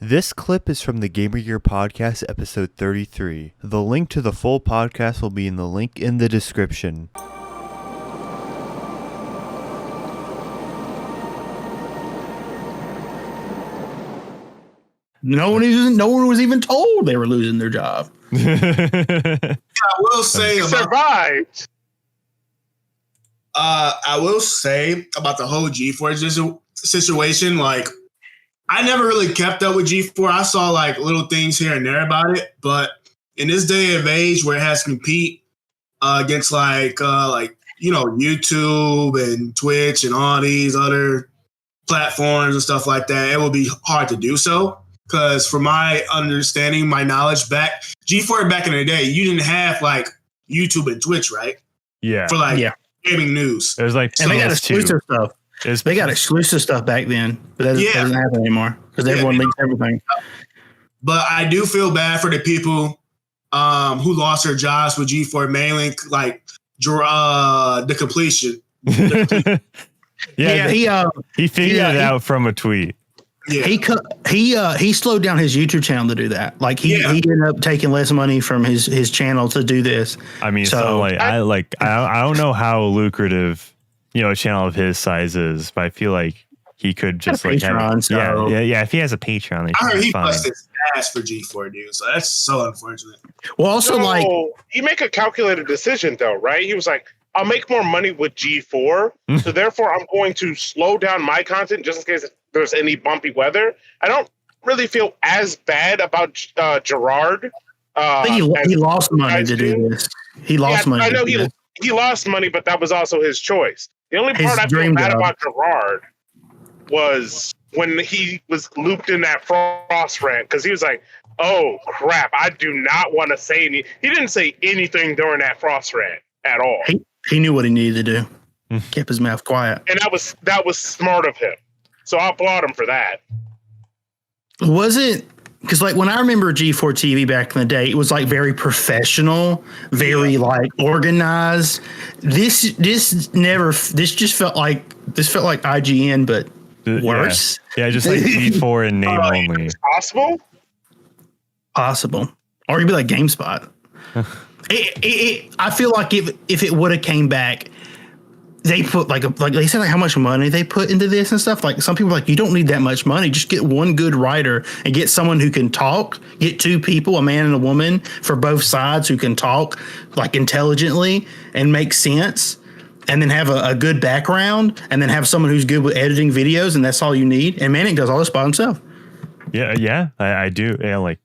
This clip is from the Gamer Gear Podcast, episode 33. The link to the full podcast will be in the link in the description. No one was even told they were losing their job. I will say survived. I will say about the whole G4 situation, like, I never really kept up with G4. I saw like little things here and there about it, but in this day and age where it has to compete against like YouTube and Twitch and all these other platforms and stuff like that, it will be hard to do so. Because from my understanding, my knowledge G4 back in the day, you didn't have like YouTube and Twitch, right? Yeah. For gaming news. It was like and they got exclusive stuff. They got exclusive stuff back then, but that doesn't happen anymore because everyone leaks everything. But I do feel bad for the people who lost their jobs with G4, mainly like the completion. He figured it out from a tweet. Yeah. He slowed down his YouTube channel to do that. Like he ended up taking less money from his channel to do this. I mean, so I don't know how lucrative a channel of his size is, but I feel like he could just like Patreon, if he has a Patreon, I heard he busted his ass for G4, dude. So that's so unfortunate. Well, also you make a calculated decision though, right? He was like, I'll make more money with G4, so therefore I'm going to slow down my content just in case there's any bumpy weather. I don't really feel as bad about Gerard. I think he lost money to do this. He lost money. I know he lost money, but that was also his choice. The only part I feel bad about Gerard was when he was looped in that Frosk rant, because he was like, oh crap, I do not want to say anything. He didn't say anything during that Frosk rant at all. He knew what he needed to do. Kept his mouth quiet. And that was smart of him. So I applaud him for that. Was it? Because like when I remember G4TV back in the day, it was like very professional, very like organized. This just felt like IGN, but worse. Yeah, just like G4 and name only. Possible. Or you'd be like GameSpot. I feel like if it would have came back, they put like they said like how much money they put into this and stuff. Like some people are like, you don't need that much money. Just get one good writer and get someone who can talk. Get two people, a man and a woman, for both sides who can talk like intelligently and make sense. And then have a good background, and then have someone who's good with editing videos, and that's all you need. And Manic does all this by himself. Yeah, I do. Yeah, like.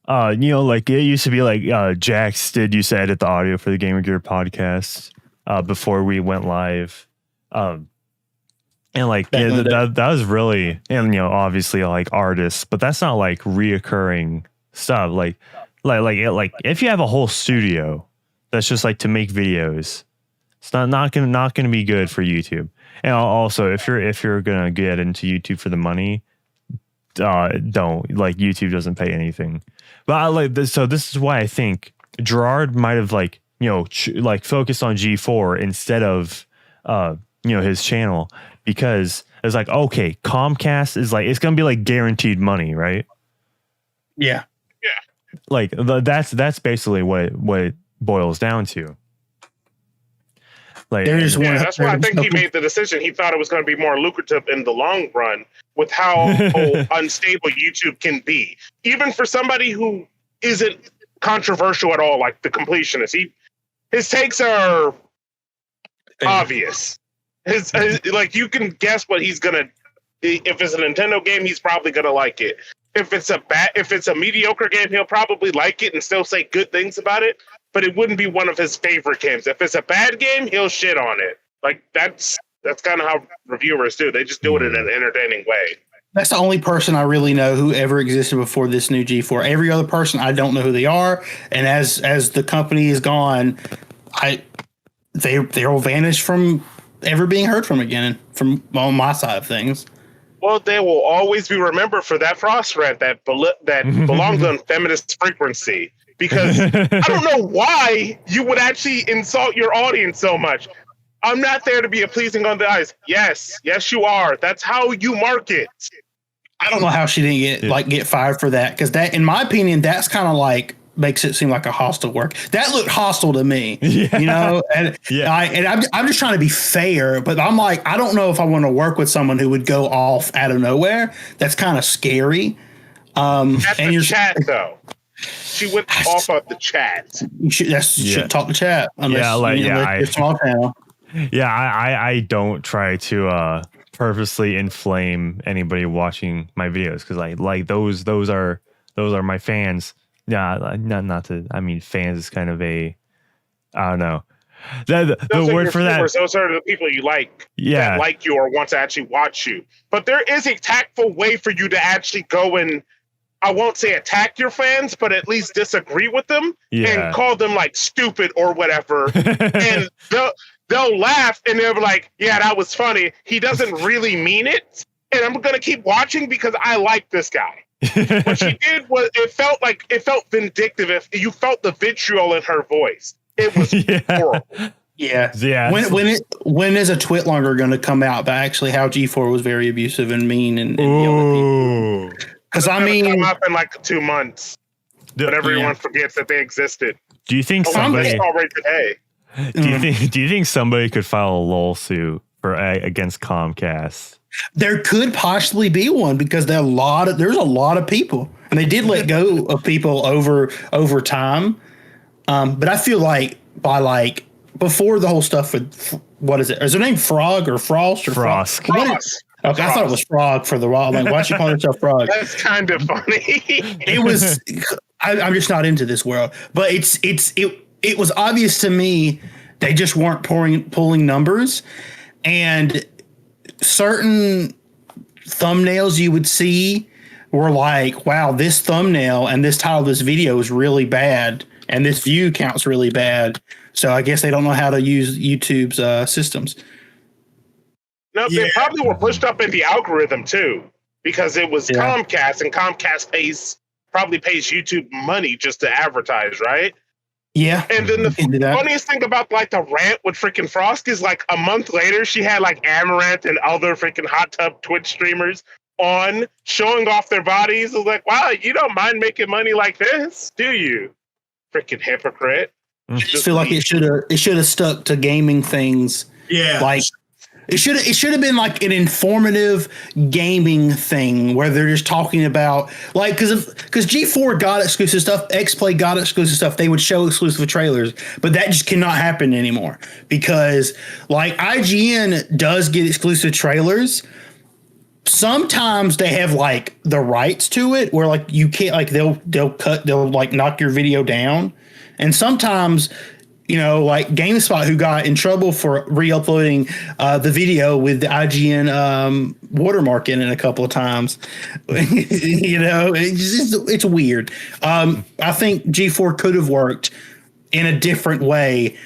Like it used to be like Jax used to edit the audio for the Gamer Gear podcast before we went live. And like that was really, and obviously like artists, but that's not like reoccurring stuff. Like if you have a whole studio that's just like to make videos, it's not gonna be good for YouTube. And also if you're gonna get into YouTube for the money, don't, like, YouTube doesn't pay anything. But I like this, so this is why I think Gerard might have like focused on G4 instead of his channel, because it's like, okay, Comcast is like, it's gonna be like guaranteed money, right? Yeah. Like that's basically what it boils down to. Like, that's why I think he made the decision. He thought it was going to be more lucrative in the long run with how unstable YouTube can be. Even for somebody who isn't controversial at all, like the completionist. His takes are obvious. His like, you can guess what he's going to... If it's a Nintendo game, he's probably going to like it. If it's a mediocre game, he'll probably like it and still say good things about it. But it wouldn't be one of his favorite games. If it's a bad game, he'll shit on it. Like that's kind of how reviewers do. They just do it in an entertaining way. That's the only person I really know who ever existed before this new G4. Every other person, I don't know who they are. And as the company is gone, they'll vanish from ever being heard from again. From on my side of things. Well, they will always be remembered for that Frost rant that belongs on feminist frequency. Because I don't know why you would actually insult your audience so much. I'm not there to be a pleasing on the eyes. Yes, you are. That's how you market. I don't know how she didn't get fired for that, because that, in my opinion, that's kind of like makes it seem like a hostile work. That looked hostile to me, you know. And I'm just trying to be fair, but I'm like, I don't know if I want to work with someone who would go off out of nowhere. That's kind of scary. At the chat though, she went off of the chat. You should talk to chat. Unless small channel. Yeah, I don't try to purposely inflame anybody watching my videos, because like those are my fans. Yeah, not to. I mean, fans is kind of a, I don't know. The word for that. Those are the people you like. Yeah, that like you or want to actually watch you. But there is a tactful way for you to actually go and, I won't say attack your fans, but at least disagree with them and call them like stupid or whatever. And they'll laugh and they'll be like, yeah, that was funny. He doesn't really mean it. And I'm going to keep watching because I like this guy. What she did was, it felt vindictive. If you felt the vitriol in her voice, it was horrible. Yeah. When is a twit longer going to come out that actually how G4 was very abusive and mean and yelling at people? Because I mean, come up in like 2 months, but everyone forgets that they existed. Do you think somebody already today? Do you think somebody could file a lawsuit against Comcast? There could possibly be one, because there's a lot of people, and they did let go of people over time. But I feel like before the whole stuff with, what is it? Is her name Frog or Frost or Frosk? Frost. Okay, I thought it was Frog for the while. Like, why'd you call yourself Frog? That's kind of funny. It was. I'm just not into this world, but it was obvious to me they just weren't pulling numbers, and certain thumbnails you would see were like, wow, this thumbnail and this title of this video is really bad, and this view count's really bad. So I guess they don't know how to use YouTube's systems. No, they probably were pushed up in the algorithm too, because it was Comcast, and Comcast probably pays YouTube money just to advertise, right? Yeah. And then the funniest thing about like the rant with freaking Frosk is, like, a month later, she had like Amaranth and other freaking hot tub Twitch streamers on showing off their bodies. It was like, wow, you don't mind making money like this, do you? Freaking hypocrite. I just feel like it should have stuck to gaming things. Yeah. Like, It should have been like an informative gaming thing where they're just talking about, like, because G4 got exclusive stuff, X-Play got exclusive stuff. They would show exclusive trailers, but that just cannot happen anymore, because like IGN does get exclusive trailers. Sometimes they have like the rights to it where like you can't, like they'll like knock your video down, and sometimes, you know, like GameSpot, who got in trouble for re-uploading the video with the IGN watermark in it a couple of times. You know, it's weird. I think G4 could have worked in a different way,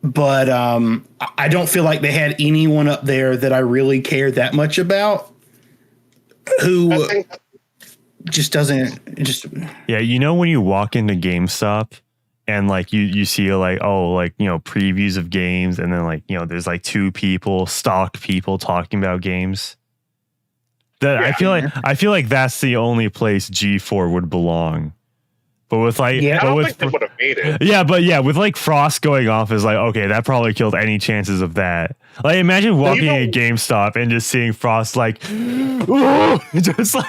but I don't feel like they had anyone up there that I really cared that much about, who just doesn't. Yeah, you know, when you walk into GameStop and like you see like, oh, like, you know, previews of games, and then like, you know, there's like stock people talking about games. I feel like that's the only place G4 would belong. But with like, I don't think they would have made it. Yeah, but yeah, with like Frost going off is like, okay, that probably killed any chances of that. Like, imagine walking in GameStop and just seeing Frost like, ooh, just like.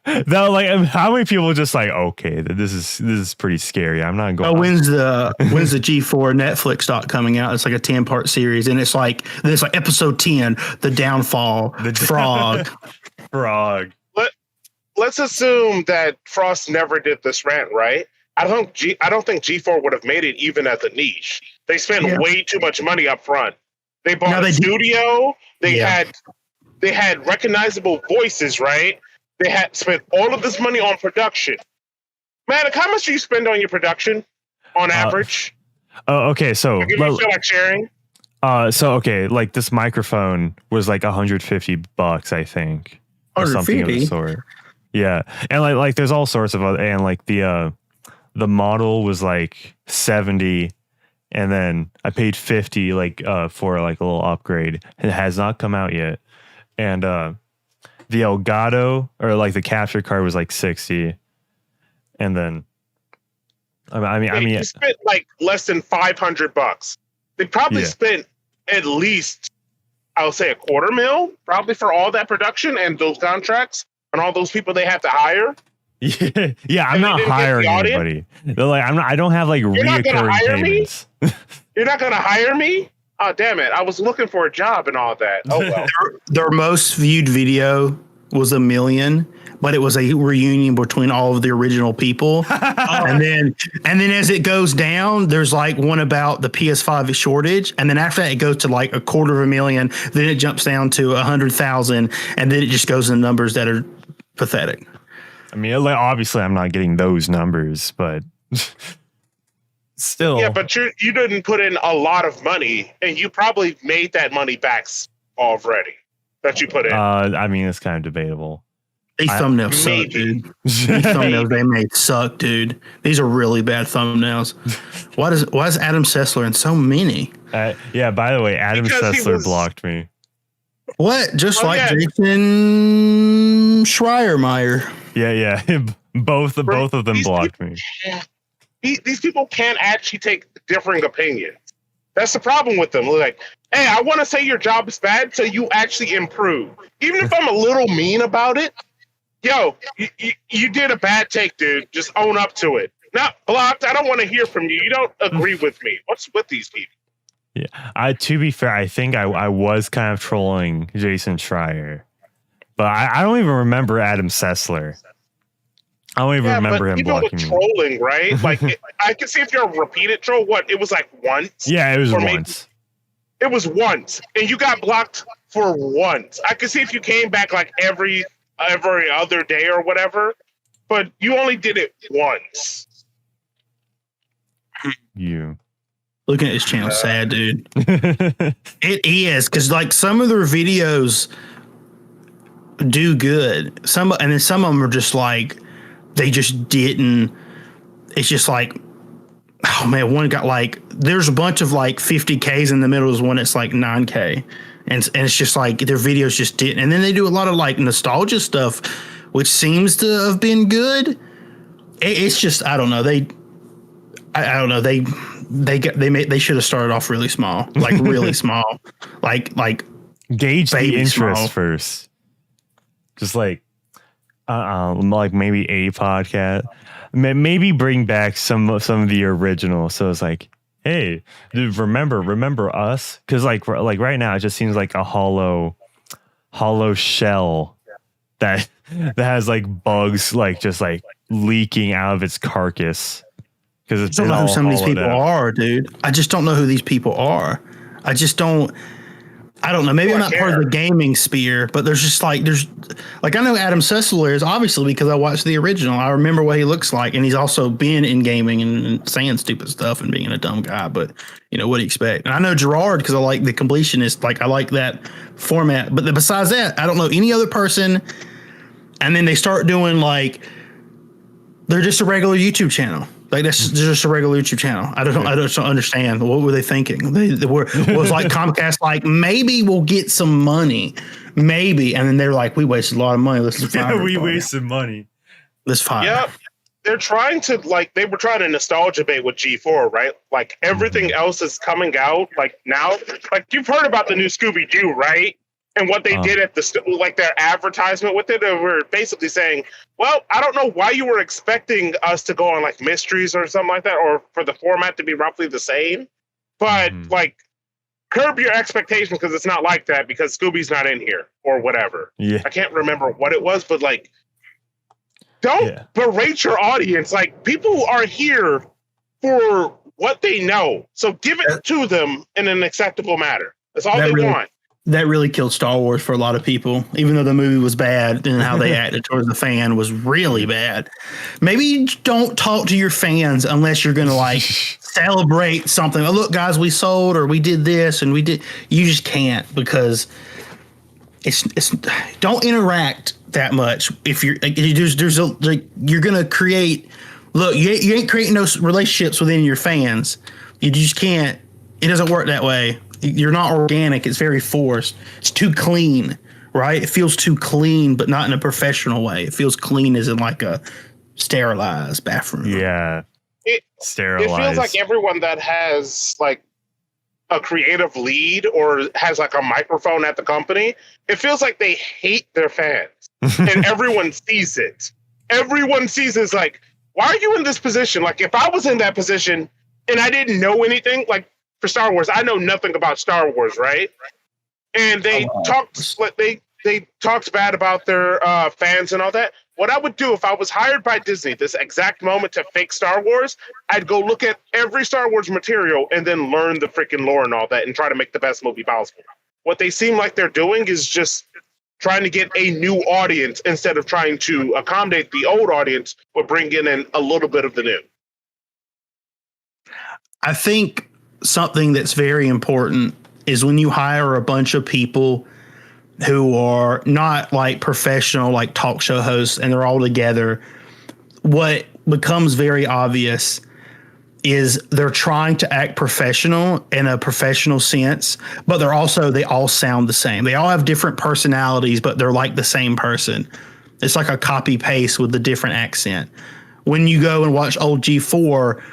That, like, how many people just like, okay, this is pretty scary. I'm not going. When's the G4 Netflix doc coming out? It's like a 10-part series, and it's like episode 10, the downfall, Frog. Let's assume that Frost never did this rant, right? I don't think G4 would have made it even as a niche. They spent way too much money up front. They bought a studio. They had recognizable voices, right? They had spent all of this money on production. Manic, how much do you spend on your production on average? Okay, so do you feel like sharing? Okay, like this microphone was like $150, I think, or something of the sort. Yeah, and like there's all sorts of other, and like the model was like $70, and then I paid $50 for like a little upgrade. It has not come out yet, and the Elgato or like the capture card was like 60, and then I mean, They spent like less than $500. They probably Yeah. spent at least, I'll say, $250,000 probably for all that production and those contracts and all those people they have to hire. yeah, I'm And not they didn't get hiring the audience? anybody. They're like, I don't have like not gonna reoccurring hire me? payments. You're not going to hire me? Oh, damn it. I was looking for a job and all that. Oh, well. Their most viewed video was 1 million, but it was a reunion between all of the original people. and then as it goes down, there's like one about the PS5 shortage, and then after that it goes to like 250,000. Then it jumps down to 100,000, and then it just goes in numbers that are pathetic. I mean, like, obviously, I'm not getting those numbers, but still. Yeah, but you didn't put in a lot of money, and you probably made that money back already that you put in. I mean, it's kind of debatable. These thumbnails suck, dude. These thumbnails they made suck, dude. These are really bad thumbnails. Why is Adam Sessler in so many? Yeah, by the way, Adam Because he Sessler was- blocked me. What? Just Oh, like yeah. Jason Schreiermeyer. Yeah. both of them These blocked me. These people can't actually take differing opinions. That's the problem with them. Like, hey, I want to say your job is bad, so you actually improve. Even if I'm a little mean about it, yo, you did a bad take, dude. Just own up to it. Not blocked. I don't want to hear from you. You don't agree with me. What's with these people? Yeah, to be fair, I think I was kind of trolling Jason Schreier, but I don't even remember Adam Sessler. I don't even remember him even with blocking me. trolling, right? Like, I can see if you're a repeated troll. What? It was like once. Yeah, it was Or maybe- once. It was once, and you got blocked for once. I could see if you came back like every other day or whatever, but you only did it once. You. Looking at his channel, sad, dude. It is, because like some of their videos do good. And then some of them are just like they just didn't. It's just like, oh man, one got like there's a bunch of like 50Ks in the middle is one that's like 9K. And it's just like their videos just didn't. And then they do a lot of like nostalgia stuff, which seems to have been good. It's just I don't know. I don't know. They should have started off really small, like really small, like Gauge the baby interest small. first. Just like maybe a podcast. Maybe bring back some of the original. So it's like, hey, dude, remember us? Because like right now, it just seems like a hollow shell that has like bugs like just like leaking out of its carcass. Because I it's don't know who some of these hollowed people out. are, dude. I just don't know who these people are. I don't know. Maybe I'm not part of the gaming sphere, but there's I know Adam Sessler is obviously because I watched the original. I remember what he looks like, and he's also been in gaming and saying stupid stuff and being a dumb guy. But you know what do you expect? And I know Gerard because I like the completionist. Like I like that format. But besides that, I don't know any other person. And then they start doing like they're just a regular YouTube channel. Like that's just a regular YouTube channel. I don't understand. What were they thinking? They was like Comcast like maybe we'll get some money, maybe, and then they're like we wasted a lot of money. Let's fire. We wasted money. Let's fire. Yep. They're trying to they were trying to nostalgia bait with G4, right? Like everything else is coming out like now. Like you've heard about the new Scooby-Doo, right? And what they did at their advertisement with it, they were basically saying, well, I don't know why you were expecting us to go on like mysteries or something like that, or for the format to be roughly the same. But like curb your expectations because it's not like that because Scooby's not in here or whatever. Yeah. I can't remember what it was, but like, don't berate your audience. Like people are here for what they know. So give it to them in an acceptable manner. That's all they want. That really killed Star Wars for a lot of people, even though the movie was bad and how they acted towards the fan was really bad. Maybe don't talk to your fans unless you're going to like celebrate something. Oh, look, guys, we sold or we did this and we did. You just can't because it's don't interact that much. If you're you're going to create. Look, you ain't creating those relationships within your fans. You just can't. It doesn't work that way. You're not organic. It's very forced. It's too clean right? It feels too clean, but not in a professional way. It feels clean as in like a sterilized bathroom. Yeah. Sterilized. It feels like everyone that has like a creative lead or has like a microphone at the company, it feels like they hate their fans. And everyone sees it. Everyone sees it's like, why are you in this position? Like, if I was in that position and I didn't know anything, like for Star Wars, I know nothing about Star Wars, right? And they talked bad about their fans and all that. What I would do if I was hired by Disney this exact moment to fake Star Wars, I'd go look at every Star Wars material and then learn the freaking lore and all that and try to make the best movie possible. What they seem like they're doing is just trying to get a new audience instead of trying to accommodate the old audience, but bring in a little bit of the new. I think something that's very important is when you hire a bunch of people who are not like professional, like talk show hosts, and they're all together, what becomes very obvious is they're trying to act professional in a professional sense, but they all sound the same. They all have different personalities, but they're like the same person. It's like a copy paste with a different accent. When you go and watch old G4,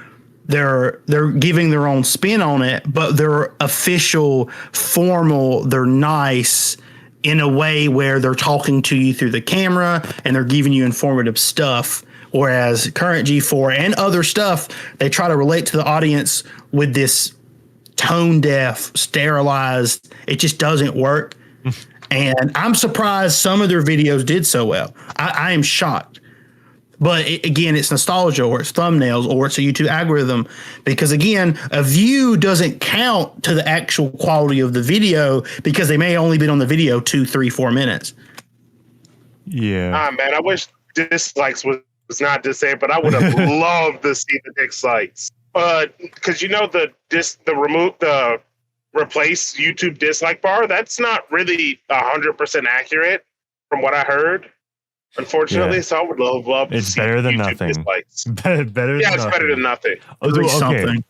they're giving their own spin on it, but they're official, formal, they're nice in a way where they're talking to you through the camera and they're giving you informative stuff. Whereas current G4 and other stuff, they try to relate to the audience with this tone deaf, sterilized. It just doesn't work. And I'm surprised some of their videos did so well. I am shocked. But again, it's nostalgia or it's thumbnails or it's a YouTube algorithm. Because again, a view doesn't count to the actual quality of the video because they may only been on the video 2, 3, 4 minutes. Yeah. Man, I wish dislikes was not to say, but I would have loved to see the dislikes. Because the replace YouTube dislike bar, that's not really 100% accurate from what I heard, unfortunately. Yeah. So I would love to see better than YouTube nothing. Dislikes. better it's better than nothing. Okay.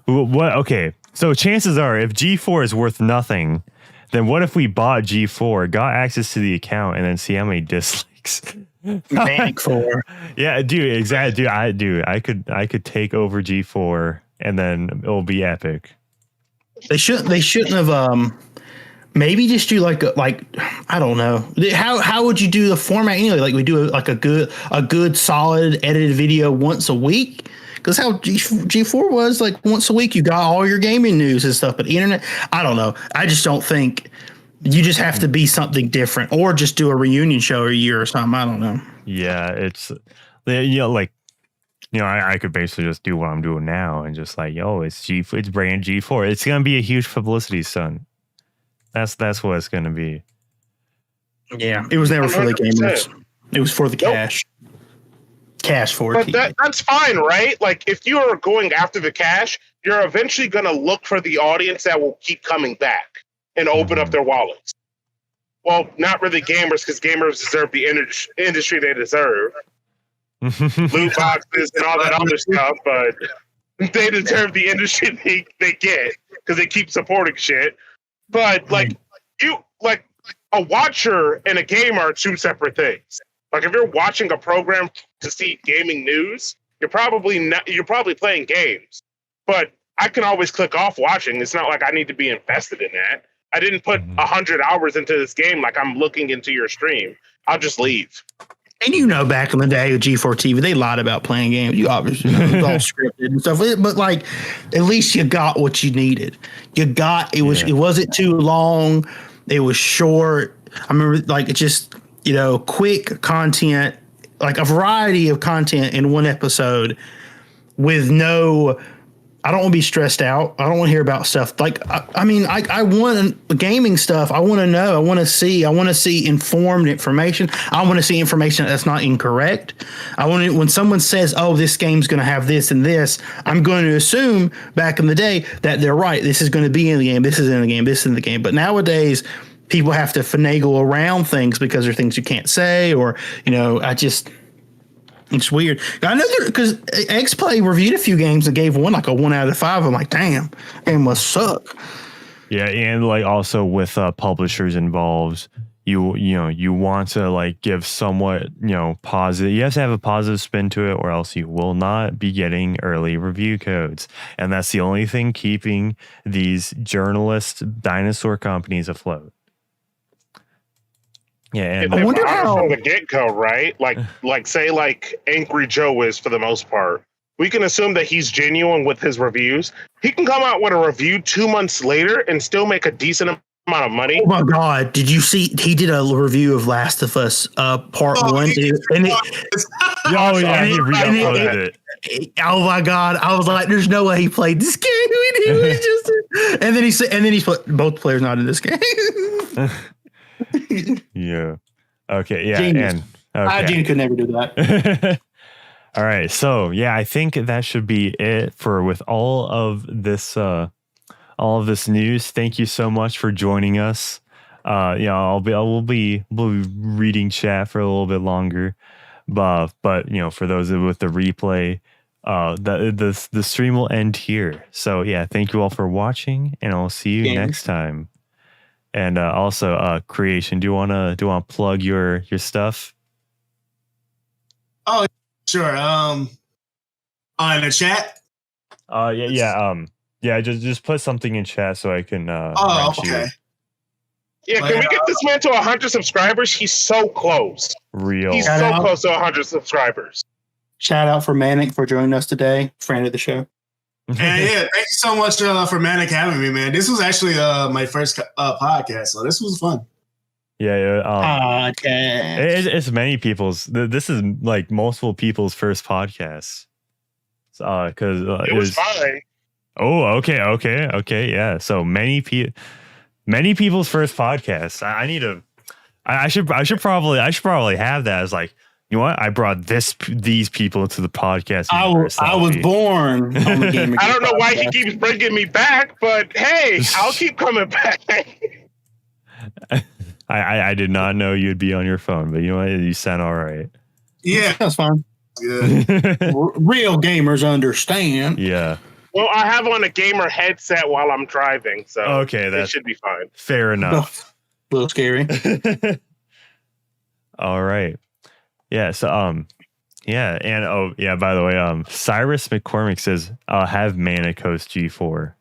What? Okay. So chances are, if G4 is worth nothing, then what if we bought G4, got access to the account, and then see how many dislikes? Manic 4. Yeah, dude, exactly. I could take over G4 and then it'll be epic. They shouldn't have maybe just do like I don't know. How would you do the format anyway? Like we do a good solid edited video once a week? Because how G4 was like once a week you got all your gaming news and stuff, but internet, I don't know. I just don't think. You just have to be something different or just do a reunion show a year or something. I don't know. Yeah, it's, I could basically just do what I'm doing now and just like, it's brand G4. It's going to be a huge publicity stunt. That's what it's going to be. Yeah, it was never for the gamers. It was for the cash. Cash for it. But that's fine, right? Like if you are going after the cash, you're eventually going to look for the audience that will keep coming back and open up their wallets. Well, not really gamers, because gamers deserve the industry they deserve. Loot boxes and all that other stuff, but they deserve the industry they get because they keep supporting shit. But like a watcher and a gamer are two separate things. Like if you're watching a program to see gaming news, you're probably playing games. But I can always click off watching. It's not like I need to be invested in that. I didn't put 100 hours into this game like I'm looking into your stream. I'll just leave. And back in the day with G4TV, they lied about playing games. You obviously it was all scripted and stuff. But like, at least you got what you needed. It wasn't too long. It was short. I remember like it just quick content, like a variety of content in one episode with no. I don't want to be stressed out. I don't want to hear about stuff like, I want gaming stuff. I want to know. I want to see informed information. I want to see information that's not incorrect. When someone says, oh, this game's going to have this and this, I'm going to assume back in the day that they're right. This is going to be in the game. This is in the game. This is in the game. But nowadays people have to finagle around things because there are things you can't say or, it's weird. I know because XPlay reviewed a few games and gave one like a 1 out of 5. I'm like, damn, it must suck. Yeah, and like also with publishers involved, you want to like give somewhat positive. You have to have a positive spin to it, or else you will not be getting early review codes, and that's the only thing keeping these journalist dinosaur companies afloat. Yeah, and I wonder wonder how- from the get go, right? Like say Angry Joe is for the most part. We can assume that he's genuine with his reviews. He can come out with a review 2 months later and still make a decent amount of money. Oh my God! Did you see? He did a review of Last of Us Part 1, and he re-uploaded it. oh my God! I was like, "There's no way he played this game." He was just, and then he said, and then he put both players not in this game. Yeah. Okay. Yeah. Genius. And okay. Gene could never do that. All right. So yeah, I think that should be it for with all of this news. Thank you so much for joining us. We'll be reading chat for a little bit longer, but for those with the replay, the stream will end here. So yeah, thank you all for watching, and I'll see you next time. And also, Creation, do you wanna plug your stuff? Oh, sure. On the chat. Just put something in chat so I can. Okay. Yeah, can we get this man to 100 subscribers? He's so close. He's Shout so out. close to 100 subscribers. Shout out for Manic for joining us today, friend of the show. And yeah, thank you so much for Manic having me, man. This was actually my first podcast, so this was fun. It's many people's. This is like multiple people's first podcast. Because It was fine. Oh, okay, yeah. So many people's first podcast. I should probably have that as like, you know what? I brought these people into the podcast. I was born on the Gamer I don't know why he podcast. keeps bringing me back, but hey, I'll keep coming back. I did not know you'd be on your phone, but you know what? You sound all right. Yeah, That's fine. good. Real gamers understand. Yeah. Well, I have on a gamer headset while I'm driving, so Okay, that that should be fine. fair enough. A little scary. All right. Yeah. So yeah, and by the way, Cyrus McCormick says have Manic host G4.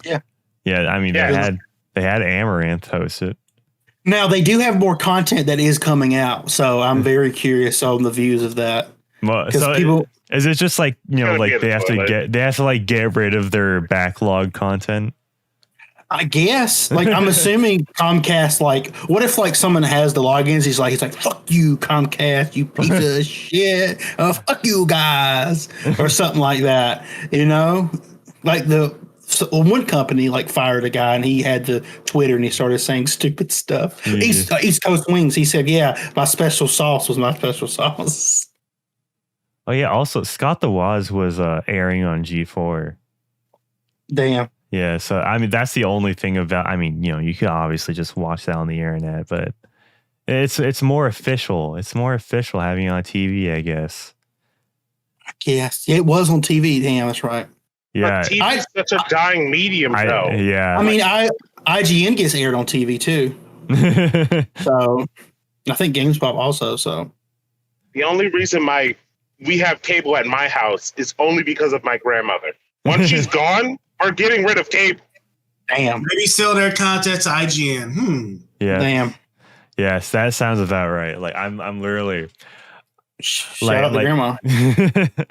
Yeah. Yeah. I mean, Yeah. they had Amaranth host it. Now they do have more content that is coming out, so I'm very curious on the views of that. Well, Because so people, is it just like Gotta like be they the have to toilet. get rid of their backlog content? I guess, like I'm assuming Comcast, like, what if like someone has the logins? He's like, fuck you, Comcast, you piece of shit. Fuck you guys, or something like that. Like one company like fired a guy and he had the Twitter and he started saying stupid stuff. Yeah. East Coast Wings. He said, "Yeah, my special sauce was my special sauce." Oh yeah. Also, Scott the Waz was airing on G4. Damn. Yeah. So I mean, that's the only thing about. I mean, you can obviously just watch that on the internet, but it's more official. It's more official having it on TV, I guess. Yes, yeah, it was on TV. Damn, that's right. Yeah. But TV is such a dying medium, though. Yeah. I mean, IGN gets aired on TV too. So I think GameSpot also. So The only reason we have cable at my house is only because of my grandmother. Once she's gone, we're getting rid of cable. damn, Maybe sell their content to IGN. Yeah. damn. Yes, that sounds about right. Like I'm literally Shout out to like- grandma.